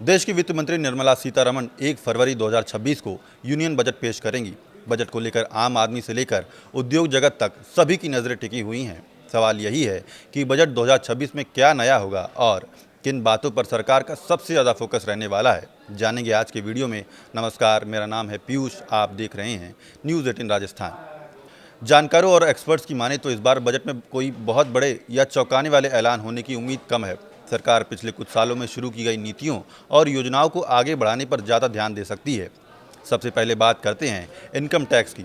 देश की वित्त मंत्री निर्मला सीतारमण 1 फरवरी 2026 को यूनियन बजट पेश करेंगी। बजट को लेकर आम आदमी से लेकर उद्योग जगत तक सभी की नजरें टिकी हुई हैं। सवाल यही है कि बजट 2026 में क्या नया होगा और किन बातों पर सरकार का सबसे ज़्यादा फोकस रहने वाला है, जानेंगे आज के वीडियो में। नमस्कार, मेरा नाम है पीयूष, आप देख रहे हैं न्यूज़ 18 राजस्थान। जानकारों और एक्सपर्ट्स की माने तो इस बार बजट में कोई बहुत बड़े या चौंकाने वाले ऐलान होने की उम्मीद कम है। सरकार पिछले कुछ सालों में शुरू की गई नीतियों और योजनाओं को आगे बढ़ाने पर ज़्यादा ध्यान दे सकती है। सबसे पहले बात करते हैं इनकम टैक्स की।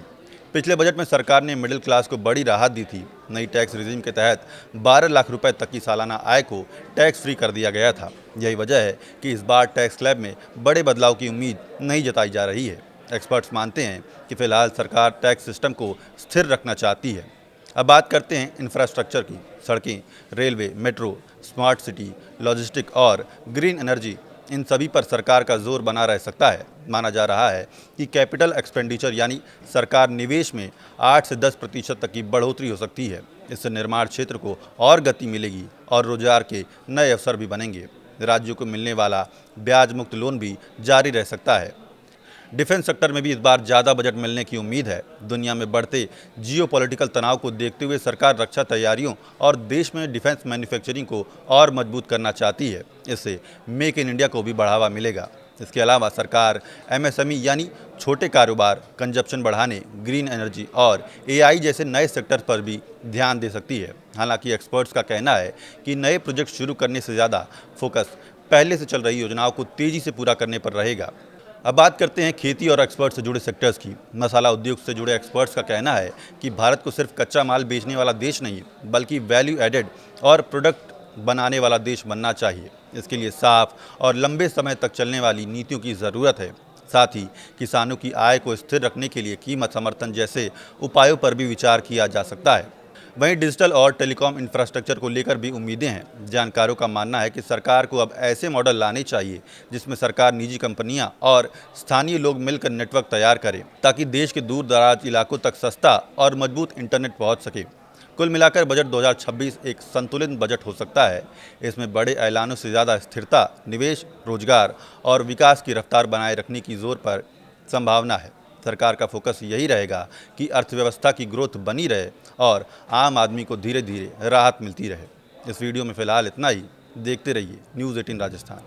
पिछले बजट में सरकार ने मिडिल क्लास को बड़ी राहत दी थी। नई टैक्स रिजीम के तहत 12 लाख रुपए तक की सालाना आय को टैक्स फ्री कर दिया गया था। यही वजह है कि इस बार टैक्स स्लैब में बड़े बदलाव की उम्मीद नहीं जताई जा रही है। एक्सपर्ट्स मानते हैं कि फिलहाल सरकार टैक्स सिस्टम को स्थिर रखना चाहती है। अब बात करते हैं इंफ्रास्ट्रक्चर की। सड़कें, railway, metro, smart city, logistic और ग्रीन एनर्जी, इन सभी पर सरकार का जोर बना रह सकता है। माना जा रहा है कि कैपिटल एक्सपेंडिचर यानी सरकार निवेश में 8 से 10% तक की बढ़ोतरी हो सकती है। इससे निर्माण क्षेत्र को और गति मिलेगी और रोजगार के नए अवसर भी बनेंगे। राज्यों को मिलने वाला ब्याज मुक्त लोन भी जारी रह सकता है। डिफेंस सेक्टर में भी इस बार ज़्यादा बजट मिलने की उम्मीद है। दुनिया में बढ़ते जियोपॉलिटिकल तनाव को देखते हुए सरकार रक्षा तैयारियों और देश में डिफेंस मैन्युफैक्चरिंग को और मजबूत करना चाहती है। इससे मेक इन इंडिया को भी बढ़ावा मिलेगा। इसके अलावा सरकार एमएसएमई यानी छोटे कारोबार, कंजप्शन बढ़ाने, ग्रीन एनर्जी और एआई जैसे नए सेक्टर पर भी ध्यान दे सकती है। हालांकि एक्सपर्ट्स का कहना है कि नए प्रोजेक्ट शुरू करने से ज़्यादा फोकस पहले से चल रही योजनाओं को तेज़ी से पूरा करने पर रहेगा। अब बात करते हैं खेती और एक्सपर्ट से जुड़े सेक्टर्स की। मसाला उद्योग से जुड़े एक्सपर्ट्स का कहना है कि भारत को सिर्फ कच्चा माल बेचने वाला देश नहीं बल्कि वैल्यू एडेड और प्रोडक्ट बनाने वाला देश बनना चाहिए। इसके लिए साफ और लंबे समय तक चलने वाली नीतियों की ज़रूरत है। साथ ही किसानों की आय को स्थिर रखने के लिए कीमत समर्थन जैसे उपायों पर भी विचार किया जा सकता है। वहीं डिजिटल और टेलीकॉम इंफ्रास्ट्रक्चर को लेकर भी उम्मीदें हैं। जानकारों का मानना है कि सरकार को अब ऐसे मॉडल लाने चाहिए जिसमें सरकार, निजी कंपनियां और स्थानीय लोग मिलकर नेटवर्क तैयार करें ताकि देश के दूर दराज इलाकों तक सस्ता और मजबूत इंटरनेट पहुंच सके। कुल मिलाकर बजट 2026 एक संतुलित बजट हो सकता है। इसमें बड़े ऐलानों से ज़्यादा स्थिरता, निवेश, रोजगार और विकास की रफ्तार बनाए रखने की जोर पर संभावना है। सरकार का फोकस यही रहेगा कि अर्थव्यवस्था की ग्रोथ बनी रहे और आम आदमी को धीरे धीरे राहत मिलती रहे। इस वीडियो में फिलहाल इतना ही। देखते रहिए न्यूज़ 18 राजस्थान।